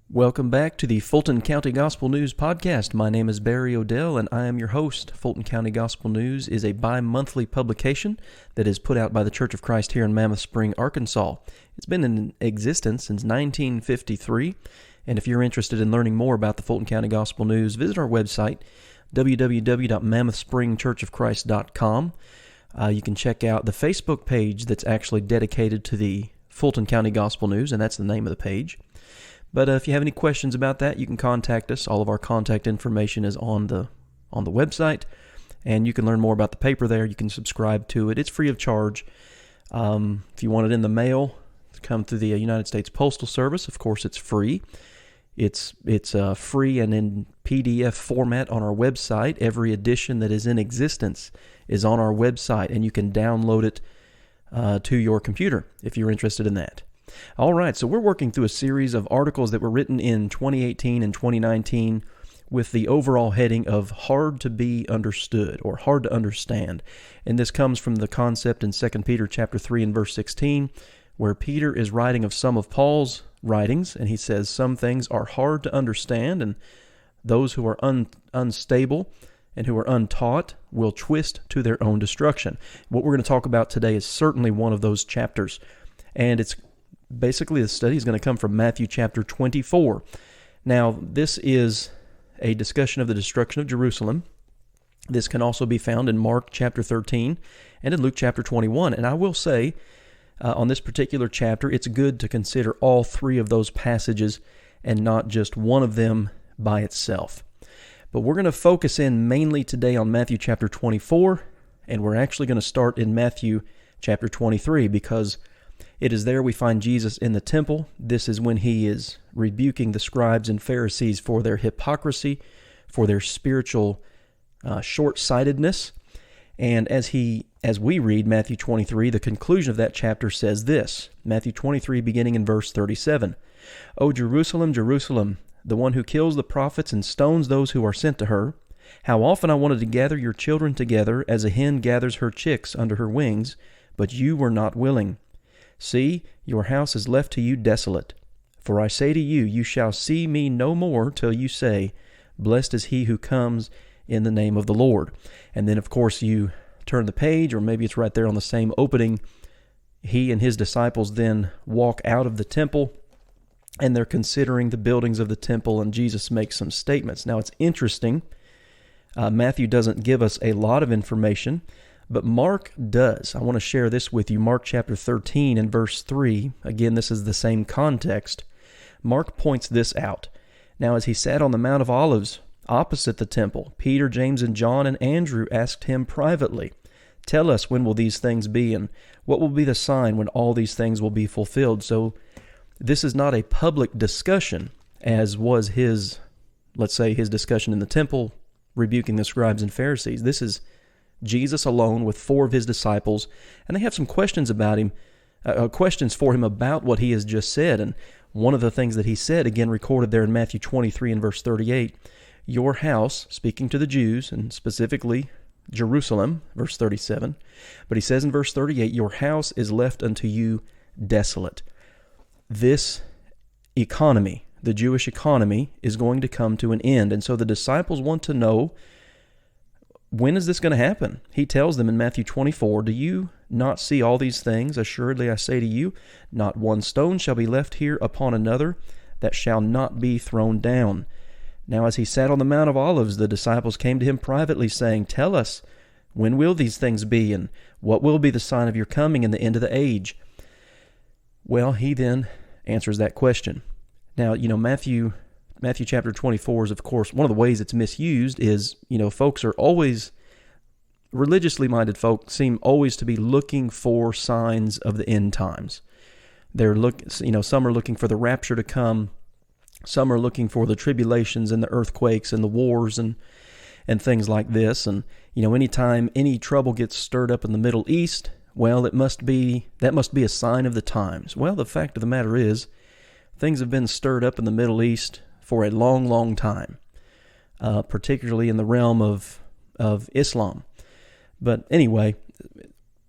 Welcome back to the Fulton County Gospel News Podcast. My name is Barry Odell, and I am your host. Fulton County Gospel News is a bi-monthly publication that is put out by the Church of Christ here in Mammoth Spring, Arkansas. It's been in existence since 1953, and if you're interested in learning more about the Fulton County Gospel News, visit our website, www.mammothspringchurchofchrist.com. You can check out the Facebook page that's actually dedicated to the Fulton County Gospel News, and that's the name of the page. But if you have any questions about that, you can contact us. All of our contact information is on the website, and you can learn more about the paper there. You can subscribe to it. It's free of charge. If you want it in the mail, come through the United States Postal Service. Of course, it's free. It's free and in PDF format on our website. Every edition that is in existence is on our website, and you can download it to your computer if you're interested in that. All right, so we're working through a series of articles that were written in 2018 and 2019 with the overall heading of hard to be understood or hard to understand. And this comes from the concept in 2 Peter chapter 3 and verse 16, where Peter is writing of some of Paul's writings, and he says some things are hard to understand, and those who are unstable and who are untaught will twist to their own destruction. What we're going to talk about today is certainly one of those chapters, and it's basically, the study is going to come from Matthew chapter 24. Now, this is a discussion of the destruction of Jerusalem. This can also be found in Mark chapter 13 and in Luke chapter 21. And I will say, on this particular chapter, it's good to consider all three of those passages and not just one of them by itself. But we're going to focus in mainly today on Matthew chapter 24, and we're actually going to start in Matthew chapter 23 because it is there we find Jesus in the temple. This is when he is rebuking the scribes and Pharisees for their hypocrisy, for their spiritual short-sightedness. And as we read Matthew 23, the conclusion of that chapter says this, Matthew 23 beginning in verse 37, "O Jerusalem, Jerusalem, the one who kills the prophets and stones those who are sent to her, how often I wanted to gather your children together as a hen gathers her chicks under her wings, but you were not willing. See, your house is left to you desolate. For I say to you, you shall see me no more till you say, Blessed is he who comes in the name of the Lord." And then, of course, you turn the page, or maybe it's right there on the same opening. He and his disciples then walk out of the temple, and they're considering the buildings of the temple, and Jesus makes some statements. Now, it's interesting. Matthew doesn't give us a lot of information, but Mark does. I want to share this with you. Mark chapter 13 and verse 3. Again, this is the same context. Mark points this out. "Now as he sat on the Mount of Olives opposite the temple, Peter, James, and John, and Andrew asked him privately, 'Tell us, when will these things be, and what will be the sign when all these things will be fulfilled?'" So this is not a public discussion, as was his discussion in the temple, rebuking the scribes and Pharisees. This is Jesus alone with four of his disciples, and they have some questions about him, questions for him about what he has just said. And one of the things that he said, again recorded there in Matthew 23 and verse 38, "Your house," speaking to the Jews, and specifically Jerusalem, verse 37, but he says in verse 38, "Your house is left unto you desolate." This economy, the Jewish economy, is going to come to an end, and so the disciples want to know, when is this going to happen? He tells them in Matthew 24, "Do you not see all these things? Assuredly I say to you, not one stone shall be left here upon another that shall not be thrown down." Now as he sat on the Mount of Olives, the disciples came to him privately, saying, "Tell us, when will these things be, and what will be the sign of your coming and the end of the age?" Well, he then answers that question. Now, Matthew chapter 24 is, of course, one of the ways it's misused is, folks are always, religiously minded folk seem always to be looking for signs of the end times. Some are looking for the rapture to come. Some are looking for the tribulations and the earthquakes and the wars and things like this. And, anytime any trouble gets stirred up in the Middle East, well, that must be a sign of the times. Well, the fact of the matter is, things have been stirred up in the Middle East for a long, long time, particularly in the realm of Islam. But anyway,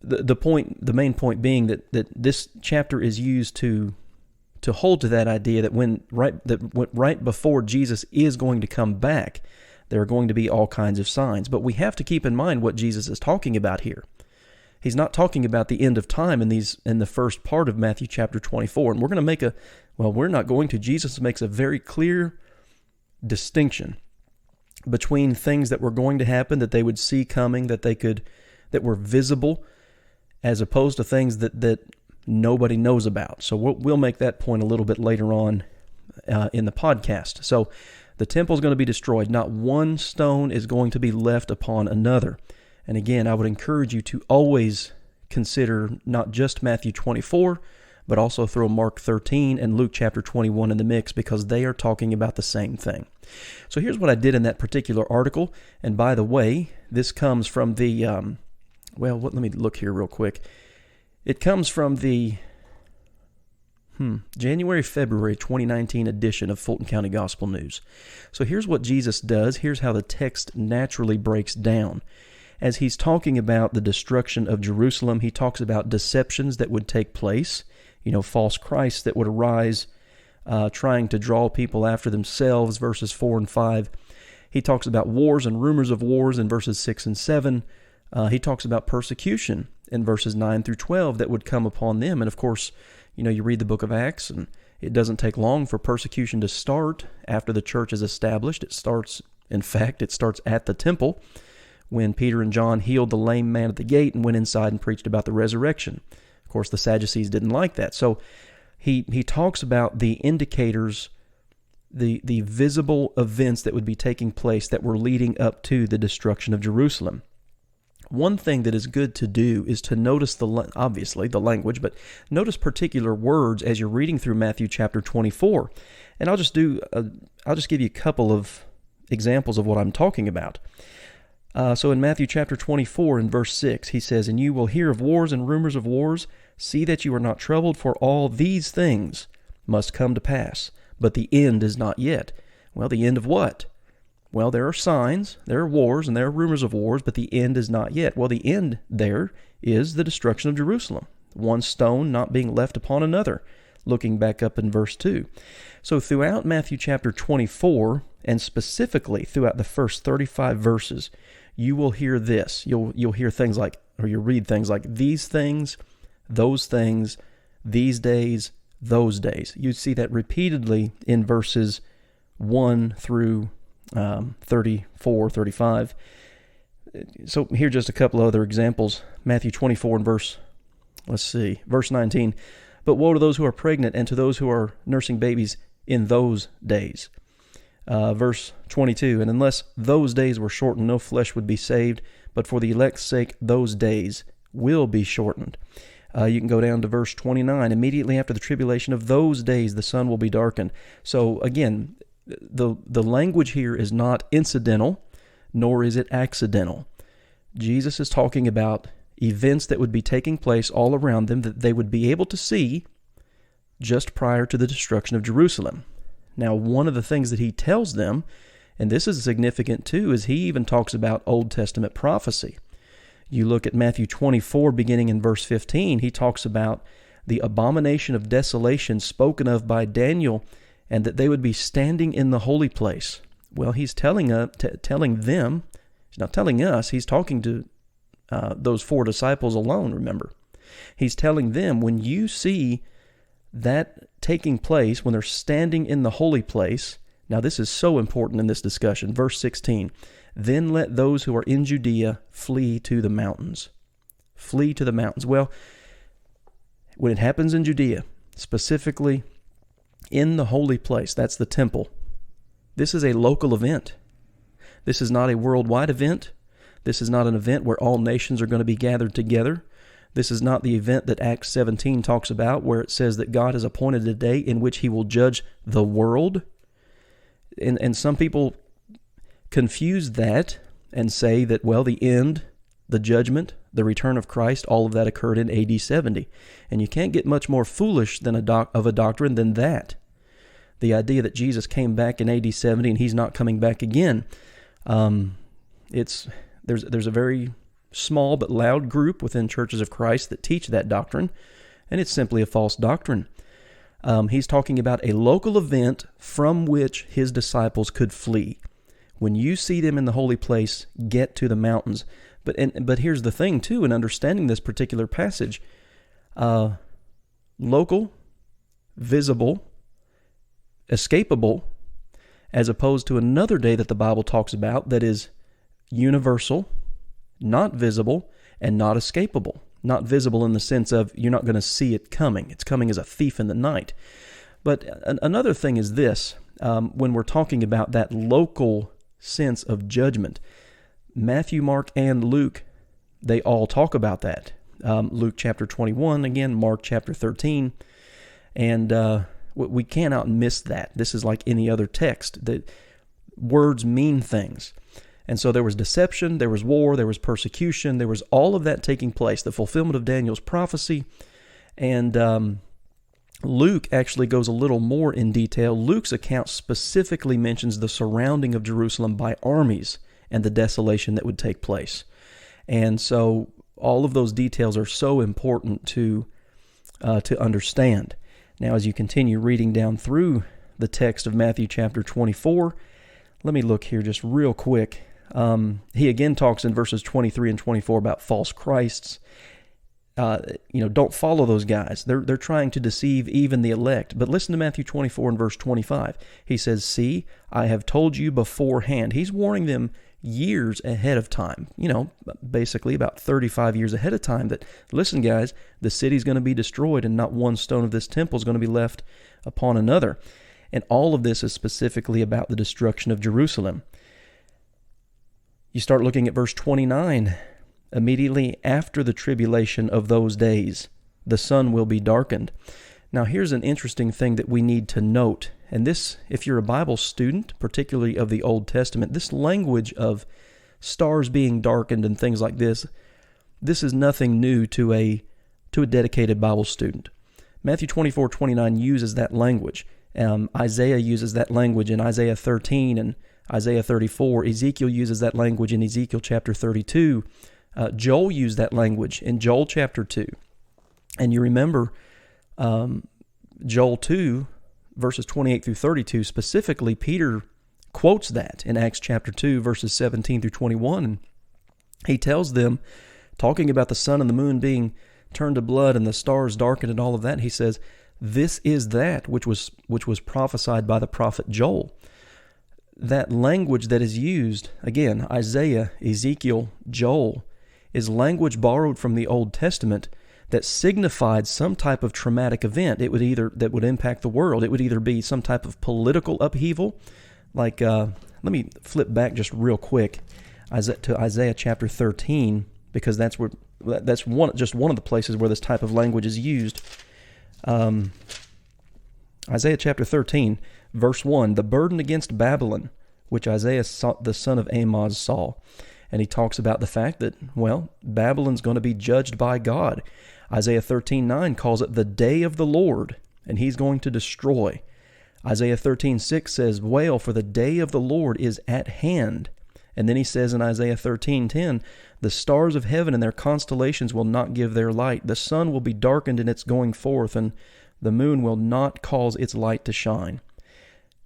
the main point being that this chapter is used to to hold to that idea that right before Jesus is going to come back, there are going to be all kinds of signs. But we have to keep in mind what Jesus is talking about here. He's not talking about the end of time in the first part of Matthew chapter 24. And we're going to we're not going to. Jesus makes a very clear distinction between things that were going to happen, that they would see coming, that were visible, as opposed to things that nobody knows about. So we'll make that point a little bit later on in the podcast. So the temple is going to be destroyed. Not one stone is going to be left upon another. And again, I would encourage you to always consider not just Matthew 24, but also throw Mark 13 and Luke chapter 21 in the mix, because they are talking about the same thing. So here's what I did in that particular article. And by the way, this comes from the, let me look here real quick. It comes from the January-February 2019 edition of Fulton County Gospel News. So here's what Jesus does. Here's how the text naturally breaks down. As he's talking about the destruction of Jerusalem, he talks about deceptions that would take place, false Christs that would arise, trying to draw people after themselves, verses 4 and 5. He talks about wars and rumors of wars in verses 6 and 7. He talks about persecution in verses 9 through 12 that would come upon them. And of course, you read the book of Acts, and it doesn't take long for persecution to start after the church is established. It starts at the temple, when Peter and John healed the lame man at the gate and went inside and preached about the resurrection. Of course, the Sadducees didn't like that. So he talks about the indicators, the visible events that would be taking place that were leading up to the destruction of Jerusalem. One thing that is good to do is to notice obviously the language, but notice particular words as you're reading through Matthew chapter 24. And I'll just give you a couple of examples of what I'm talking about. So in Matthew chapter 24 and verse 6, he says, "And you will hear of wars and rumors of wars. See that you are not troubled, for all these things must come to pass. But the end is not yet." Well, the end of what? Well, there are signs, there are wars, and there are rumors of wars, but the end is not yet. Well, the end there is the destruction of Jerusalem. One stone not being left upon another, looking back up in verse 2. So throughout Matthew chapter 24, and specifically throughout the first 35 verses, you will hear this. You'll hear things like, or you'll read things like, these things, those things, these days, those days. You see that repeatedly in verses 1 through 34, 35. So here are just a couple of other examples. Matthew 24 and verse 19. "But woe to those who are pregnant and to those who are nursing babies in those days." Verse 22, "And unless those days were shortened, no flesh would be saved, but for the elect's sake those days will be shortened." You can go down to verse 29. "Immediately after the tribulation of those days, the sun will be darkened." So again, the language here is not incidental, nor is it accidental. Jesus is talking about events that would be taking place all around them that they would be able to see just prior to the destruction of Jerusalem. Now, one of the things that he tells them, and this is significant too, is he even talks about Old Testament prophecy. You look at Matthew 24, beginning in verse 15, he talks about the abomination of desolation spoken of by Daniel, and that they would be standing in the holy place. Well, he's telling them, he's not telling us, he's talking to those 4 disciples alone, remember. He's telling them, when you see that taking place, when they're standing in the holy place, now this is so important in this discussion, verse 16, "Then let those who are in Judea flee to the mountains." Flee to the mountains. Well, when it happens in Judea, specifically in the holy place, that's the temple, this is a local event. This is not a worldwide event. This is not an event where all nations are going to be gathered together. This is not the event that Acts 17 talks about, where it says that God has appointed a day in which he will judge the world. And some people confuse that and say that, well, the end, the judgment, the return of Christ, all of that occurred in AD 70. And you can't get much more foolish than of a doctrine than that. The idea that Jesus came back in AD 70 and he's not coming back again. There's a very small but loud group within churches of Christ that teach that doctrine, and it's simply a false doctrine. He's talking about a local event from which his disciples could flee. When you see them in the holy place, get to the mountains. But here's the thing, too, in understanding this particular passage. Local, visible, escapable, as opposed to another day that the Bible talks about that is universal, not visible, and not escapable. Not visible in the sense of you're not going to see it coming. It's coming as a thief in the night. But another thing is this, when we're talking about that local sense of judgment, Matthew, Mark, and Luke, they all talk about that. Luke chapter 21, again, Mark chapter 13, and we cannot miss that. This is like any other text. That words mean things. And so there was deception, there was war, there was persecution, there was all of that taking place, the fulfillment of Daniel's prophecy. And Luke actually goes a little more in detail. Luke's account specifically mentions the surrounding of Jerusalem by armies and the desolation that would take place. And so all of those details are so important to understand. Now, as you continue reading down through the text of Matthew chapter 24, let me look here just real quick. He again talks in verses 23 and 24 about false Christs. Don't follow those guys. They're trying to deceive even the elect. But listen to Matthew 24 and verse 25. He says, "See, I have told you beforehand." He's warning them years ahead of time, basically about 35 years ahead of time, that, listen, guys, the city's going to be destroyed and not one stone of this temple is going to be left upon another. And all of this is specifically about the destruction of Jerusalem. You start looking at verse 29. Immediately after the tribulation of those days, the sun will be darkened. Now, here's an interesting thing that we need to note. And this, if you're a Bible student, particularly of the Old Testament, this language of stars being darkened and things like this is nothing new to a dedicated Bible student. Matthew 24:29 uses that language. Isaiah uses that language in Isaiah 13 and Isaiah 34. Ezekiel uses that language in Ezekiel chapter 32. Joel used that language in Joel chapter 2. And you remember Joel 2, verses 28 through 32, specifically, Peter quotes that in Acts chapter 2, verses 17 through 21. And he tells them, talking about the sun and the moon being turned to blood and the stars darkened and all of that, he says, "This is that which was prophesied by the prophet Joel." That language that is used, again, Isaiah, Ezekiel, Joel, is language borrowed from the Old Testament that signified some type of traumatic event. That would impact the world. It would either be some type of political upheaval, like let me flip back just real quick to Isaiah chapter 13, because that's one of the places where this type of language is used. Isaiah chapter 13, verse 1, "The burden against Babylon, which Isaiah the son of Amoz saw." And he talks about the fact that, Babylon's going to be judged by God. Isaiah 13:9 calls it the day of the Lord, and he's going to destroy. Isaiah 13:6 says, "Wail, for the day of the Lord is at hand." And then he says in Isaiah 13:10, "The stars of heaven and their constellations will not give their light. The sun will be darkened in its going forth, and the moon will not cause its light to shine.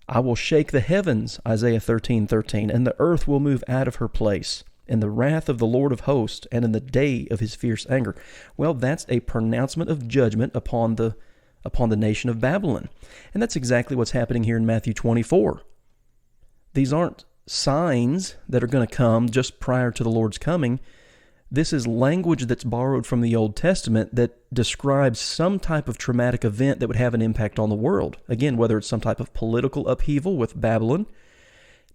I will shake the heavens," Isaiah 13:13, "and the earth will move out of her place in the wrath of the Lord of hosts and in the day of his fierce anger." Well, that's a pronouncement of judgment upon the nation of Babylon. And that's exactly what's happening here in Matthew 24. These aren't signs that are going to come just prior to the Lord's coming. This is language that's borrowed from the Old Testament that describes some type of traumatic event that would have an impact on the world. Again, whether it's some type of political upheaval with Babylon.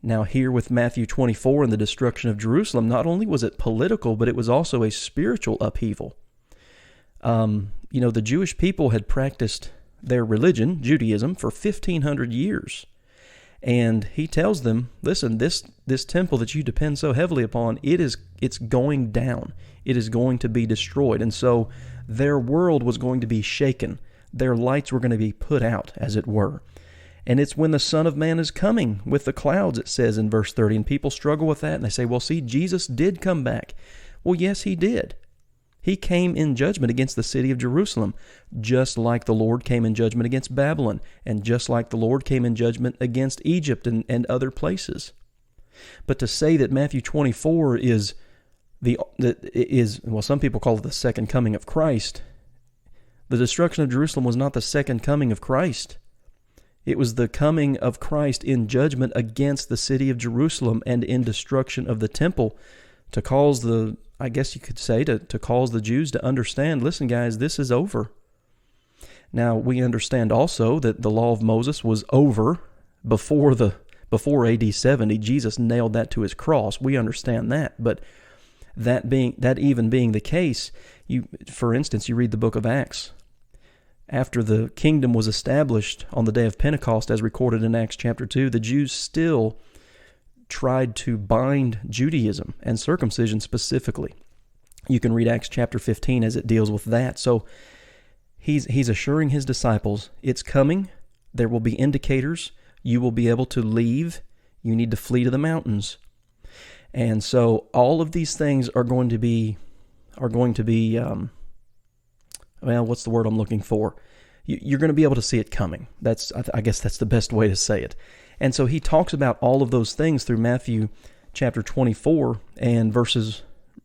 Now here with Matthew 24 and the destruction of Jerusalem, not only was it political, but it was also a spiritual upheaval. The Jewish people had practiced their religion, Judaism, for 1,500 years. And he tells them, listen, this temple that you depend so heavily upon, it's going down. It is going to be destroyed. And so their world was going to be shaken. Their lights were going to be put out, as it were. And it's when the Son of Man is coming with the clouds, it says in verse 30. And people struggle with that, and they say, well, see, Jesus did come back. Well, yes, he did. He came in judgment against the city of Jerusalem, just like the Lord came in judgment against Babylon, and just like the Lord came in judgment against Egypt and other places. But to say that Matthew 24 is some people call it the second coming of Christ. The destruction of Jerusalem was not the second coming of Christ. It was the coming of Christ in judgment against the city of Jerusalem and in destruction of the temple to cause the Jews to understand, listen guys, this is over. Now, we understand also that the law of Moses was over before AD 70. Jesus nailed that to his cross. We understand that. But that even being the case, for instance, you read the book of Acts. After the kingdom was established on the day of Pentecost, as recorded in Acts chapter 2, the Jews still tried to bind Judaism and circumcision specifically. You can read Acts chapter 15 as it deals with that. So he's assuring his disciples, it's coming. There will be indicators. You will be able to leave. You need to flee to the mountains. And so all of these things are going to be what's the word I'm looking for? You're going to be able to see it coming. I guess that's the best way to say it. And so he talks about all of those things through Matthew chapter 24 and verses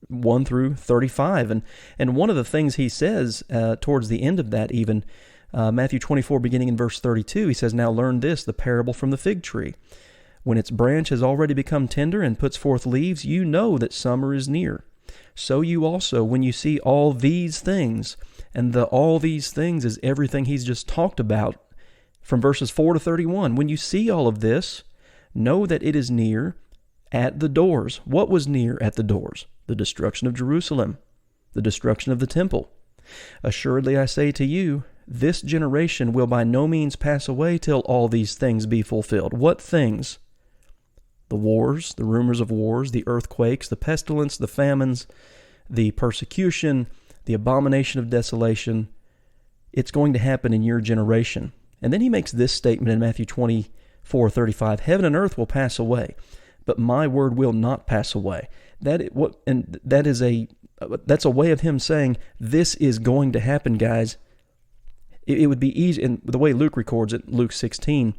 1 through 35. And one of the things he says towards the end of that even, Matthew 24 beginning in verse 32, he says, "Now learn this, the parable from the fig tree. When its branch has already become tender and puts forth leaves, you know that summer is near. So you also, when you see all these things," and all these things is everything he's just talked about from verses 4 to 31. "When you see all of this, know that it is near at the doors." What was near at the doors? The destruction of Jerusalem, the destruction of the temple. "Assuredly I say to you, this generation will by no means pass away till all these things be fulfilled." What things? The wars, the rumors of wars, the earthquakes, the pestilence, the famines, the persecution, the abomination of desolation. It's going to happen in your generation. And then he makes this statement in Matthew 24:35, "Heaven and earth will pass away, but my word will not pass away." That's a way of him saying this is going to happen, guys. It would be easy, and the way Luke records it, Luke 16,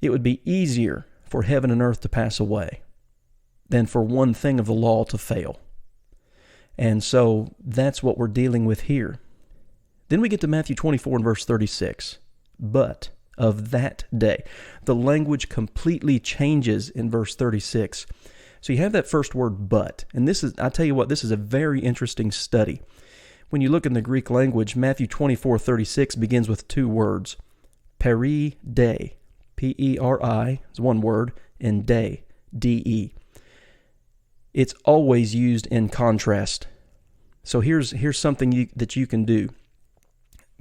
it would be easier for heaven and earth to pass away than for one thing of the law to fail. And so that's what we're dealing with here. Then we get to Matthew 24 and verse 36. "But of that day." The language completely changes in verse 36. So you have that first word, "but." And I tell you what, this is a very interesting study. When you look in the Greek language, Matthew 24:36 begins with two words. Peri de. P-E-R-I is one word, and de, D-E. It's always used in contrast. So here's something that you can do.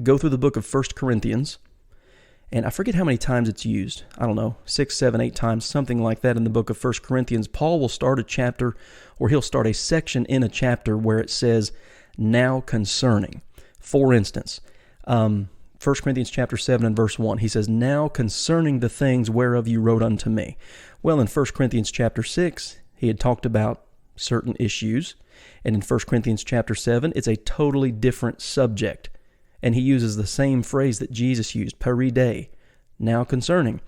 Go through the book of 1 Corinthians, and I forget how many times it's used. I don't know, 6, 7, 8 times, something like that in the book of 1 Corinthians. Paul will start a chapter, or he'll start a section in a chapter where it says, "Now concerning." For instance, 1 Corinthians chapter 7 and verse 1, he says, "Now concerning the things whereof you wrote unto me." Well, in 1 Corinthians chapter 6, he had talked about certain issues, and in 1 Corinthians chapter 7, it's a totally different subject. And he uses the same phrase that Jesus used, peri de, now concerning.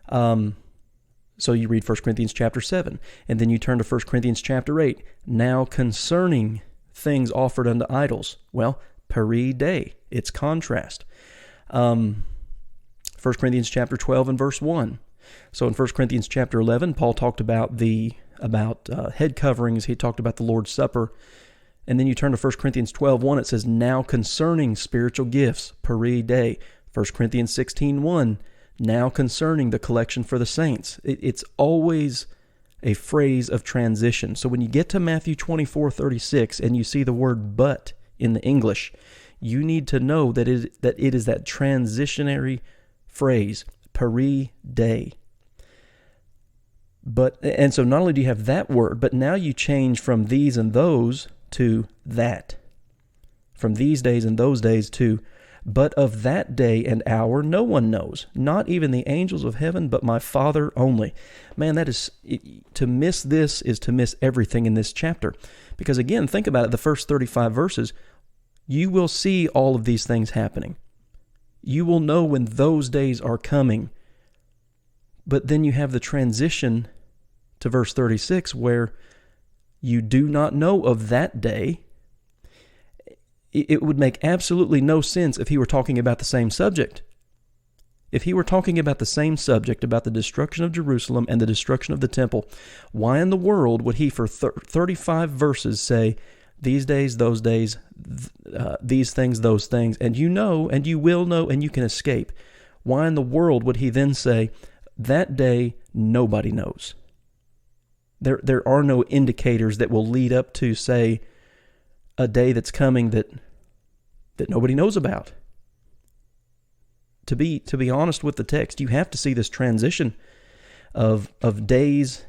So you read 1 Corinthians chapter 7, and then you turn to 1 Corinthians chapter 8, now concerning things offered unto idols. Well, peri de, it's contrast. 1 Corinthians chapter 12 and verse 1. So in 1 Corinthians chapter 11, Paul talked about head coverings. He talked about the Lord's Supper. And then you turn to 1 Corinthians 12:1, it says, now concerning spiritual gifts, peri de. 1 Corinthians 16:1, now concerning the collection for the saints. It's always a phrase of transition. So when you get to Matthew 24:36 and you see the word but in the English, you need to know that it is that transitionary phrase, peri de. And so not only do you have that word, but now you change from these and those to that. From these days and those days to, But of that day and hour no one knows, not even the angels of heaven, but my Father only. Man, to miss this is to miss everything in this chapter. Because again, think about it, the first 35 verses, you will see all of these things happening. You will know when those days are coming. But then you have the transition to verse 36 where you do not know of that day. It would make absolutely no sense if he were talking about the same subject. If he were talking about the same subject, about the destruction of Jerusalem and the destruction of the temple, why in the world would he for 35 verses say, these days, those days, these things, those things, and you know, and you will know, and you can escape? Why in the world would he then say, that day nobody knows? There are no indicators that will lead up to, say, a day that's coming that nobody knows about. To be honest with the text, you have to see this transition of days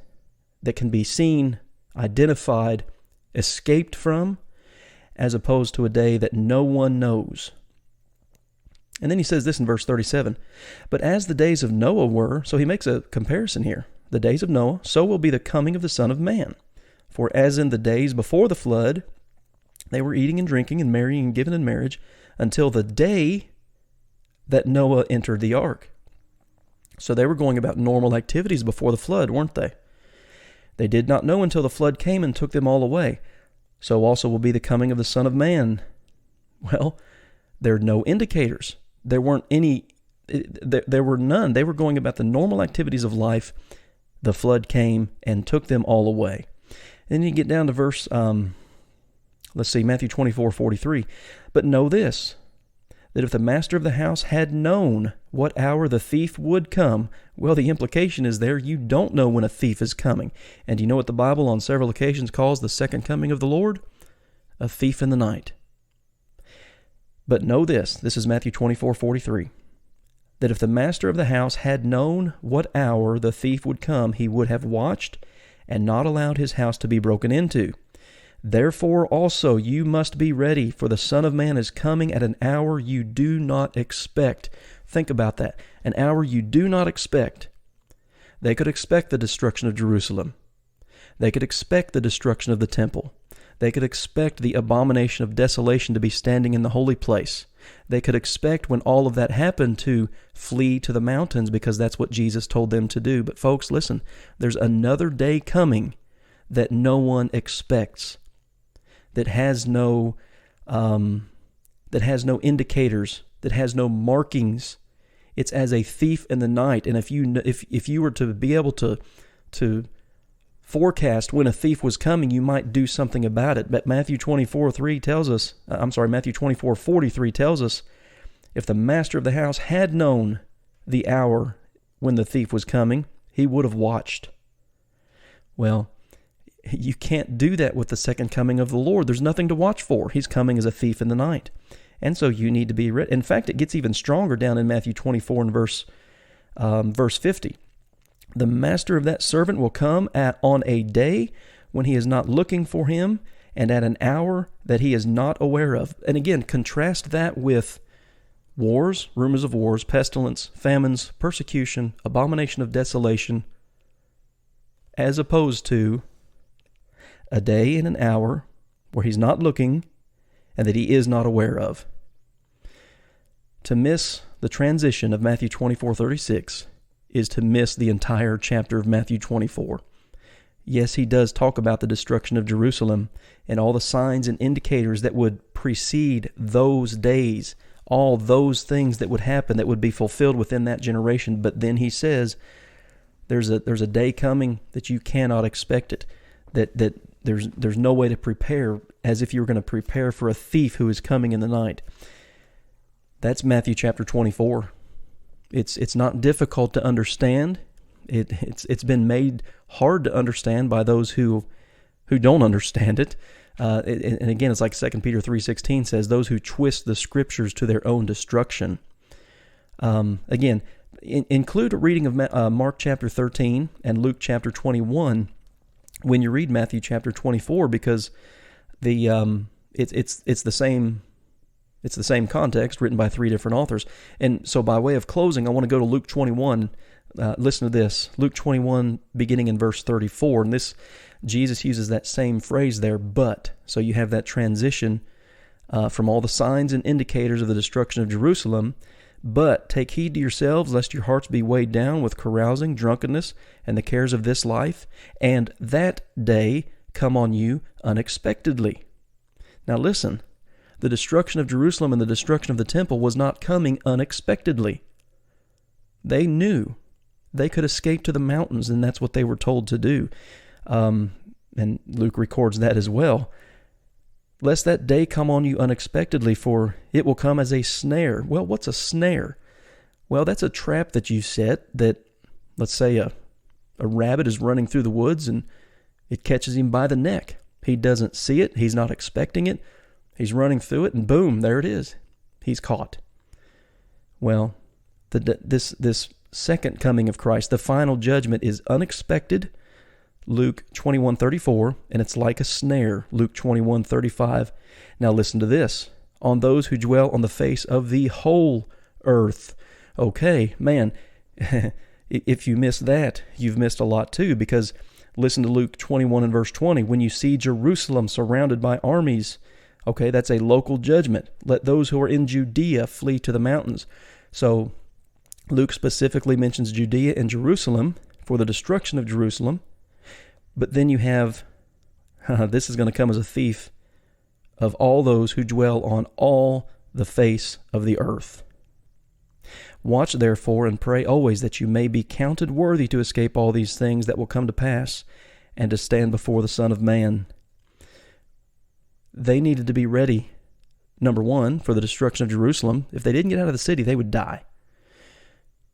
that can be seen, identified, escaped from, as opposed to a day that no one knows. And then he says this in verse 37, but as the days of Noah were, so he makes a comparison here, the days of Noah, so will be the coming of the Son of Man. For as in the days before the flood, they were eating and drinking and marrying and giving in marriage until the day that Noah entered the ark. So they were going about normal activities before the flood, weren't they? They did not know until the flood came and took them all away. So also will be the coming of the Son of Man. Well, there are no indicators. There weren't any. There were none. They were going about the normal activities of life. The flood came and took them all away. And then you get down to verse, Matthew 24:43. But know this, that if the master of the house had known what hour the thief would come, well, the implication is there, you don't know when a thief is coming. And you know what the Bible on several occasions calls the second coming of the Lord? A thief in the night. But know this is Matthew 24:43, that if the master of the house had known what hour the thief would come, he would have watched and not allowed his house to be broken into. Therefore also you must be ready, for the Son of Man is coming at an hour you do not expect. Think about that. An hour you do not expect. They could expect the destruction of Jerusalem. They could expect the destruction of the temple. They could expect the abomination of desolation to be standing in the holy place. They could expect, when all of that happened, to flee to the mountains because that's what Jesus told them to do. But folks, listen, there's another day coming that no one expects, that has no indicators, that has no markings. It's as a thief in the night. And if you were to be able to forecast when a thief was coming, you might do something about it. But Matthew 24:43 tells us, Matthew 24:43 tells us, if the master of the house had known the hour when the thief was coming, he would have watched. Well, you can't do that with the second coming of the Lord. There's nothing to watch for. He's coming as a thief in the night. And so you need to be ready. In fact, it gets even stronger down in Matthew 24 and verse 50. The master of that servant will come on a day when he is not looking for him, and at an hour that he is not aware of. And again, contrast that with wars, rumors of wars, pestilence, famines, persecution, abomination of desolation, as opposed to a day and an hour where he's not looking and that he is not aware of. To miss the transition of Matthew 24:36 is to miss the entire chapter of Matthew 24. Yes, he does talk about the destruction of Jerusalem and all the signs and indicators that would precede those days, all those things that would happen that would be fulfilled within that generation. But then he says there's a day coming that you cannot expect it, that there's no way to prepare, as if you were going to prepare for a thief who is coming in the night. That's Matthew chapter 24. It's not difficult to understand. It's been made hard to understand by those who don't understand it. And again, it's like 2 Peter 3:16 says, those who twist the scriptures to their own destruction. Again, include a reading of Mark chapter 13 and Luke chapter 21 when you read Matthew chapter 24, because it's the same It's the same context written by 3 different authors. And so by way of closing, I want to go to Luke 21. Listen to this. Luke 21, beginning in verse 34. And this, Jesus uses that same phrase there, but. So you have that transition from all the signs and indicators of the destruction of Jerusalem. But take heed to yourselves, lest your hearts be weighed down with carousing, drunkenness, and the cares of this life, and that day come on you unexpectedly. Now listen, the destruction of Jerusalem and the destruction of the temple was not coming unexpectedly. They knew they could escape to the mountains, and that's what they were told to do. And Luke records that as well. Lest that day come on you unexpectedly, for it will come as a snare. Well, what's a snare? Well, that's a trap that you set that, let's say a rabbit is running through the woods and it catches him by the neck. He doesn't see it. He's not expecting it. He's running through it, and boom, there it is. He's caught. Well, this second coming of Christ, the final judgment, is unexpected, Luke 21:34, and it's like a snare, Luke 21:35. Now listen to this. On those who dwell on the face of the whole earth. Okay, man, if you miss that, you've missed a lot too, because listen to Luke 21 and verse 20. When you see Jerusalem surrounded by armies, okay, that's a local judgment. Let those who are in Judea flee to the mountains. So Luke specifically mentions Judea and Jerusalem for the destruction of Jerusalem. But then you have, this is going to come as a thief, of all those who dwell on all the face of the earth. Watch therefore and pray always that you may be counted worthy to escape all these things that will come to pass and to stand before the Son of Man. They needed to be ready, number one, for the destruction of Jerusalem. If they didn't get out of the city, they would die.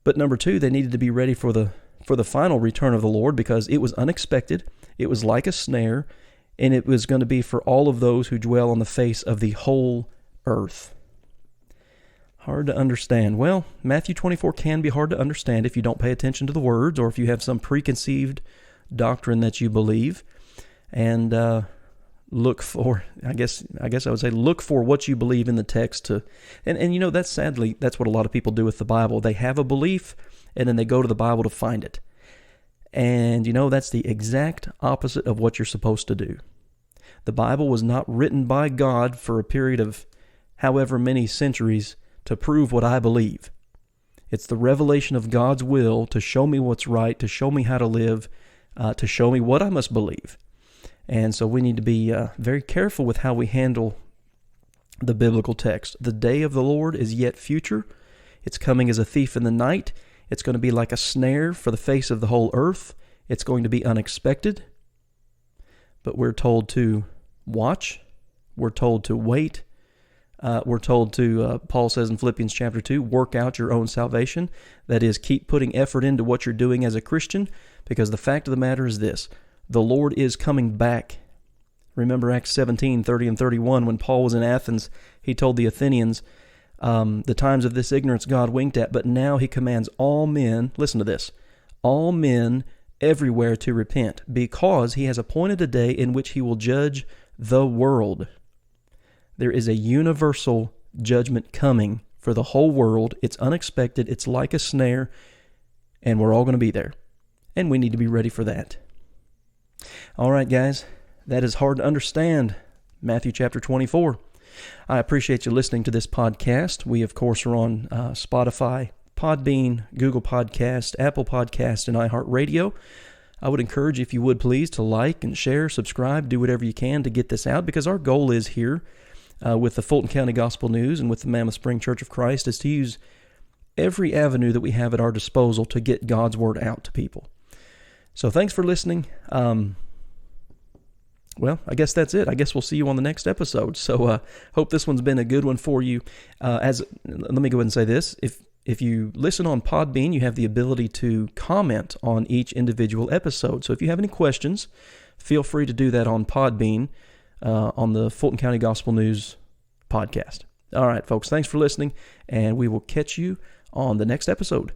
But number two, they needed to be ready for the final return of the Lord, because it was unexpected, it was like a snare, and it was going to be for all of those who dwell on the face of the whole earth. Hard to understand. Well, Matthew 24 can be hard to understand if you don't pay attention to the words, or if you have some preconceived doctrine that you believe. And look for, I guess I would say, look for what you believe in the text to, and you know, that's what a lot of people do with the Bible. They have a belief, and then they go to the Bible to find it. And you know, that's the exact opposite of what you're supposed to do. The Bible was not written by God for a period of however many centuries to prove what I believe. It's the revelation of God's will to show me what's right, to show me how to live, to show me what I must believe. And so we need to be very careful with how we handle the biblical text. The day of the Lord is yet future. It's coming as a thief in the night. It's going to be like a snare for the face of the whole earth. It's going to be unexpected. But we're told to watch. We're told to wait. We're told to, Paul says in Philippians chapter 2, work out your own salvation. That is, keep putting effort into what you're doing as a Christian, because the fact of the matter is this: the Lord is coming back. Remember Acts 17:30 and 31, when Paul was in Athens, he told the Athenians, the times of this ignorance God winked at, but now he commands all men, listen to this, all men everywhere to repent, because he has appointed a day in which he will judge the world. There is a universal judgment coming for the whole world. It's unexpected. It's like a snare, and we're all going to be there. And we need to be ready for that. All right, guys, that is hard to understand. Matthew chapter 24. I appreciate you listening to this podcast. We, of course, are on Spotify, Podbean, Google Podcast, Apple Podcast, and iHeartRadio. I would encourage you, if you would please, to like and share, subscribe, do whatever you can to get this out, because our goal is here with the Fulton County Gospel News and with the Mammoth Spring Church of Christ is to use every avenue that we have at our disposal to get God's Word out to people. So thanks for listening. Well, I guess that's it. I guess we'll see you on the next episode. So hope this one's been a good one for you. Let me go ahead and say this. If you listen on Podbean, you have the ability to comment on each individual episode. So if you have any questions, feel free to do that on Podbean on the Fulton County Gospel News podcast. All right, folks, thanks for listening, and we will catch you on the next episode.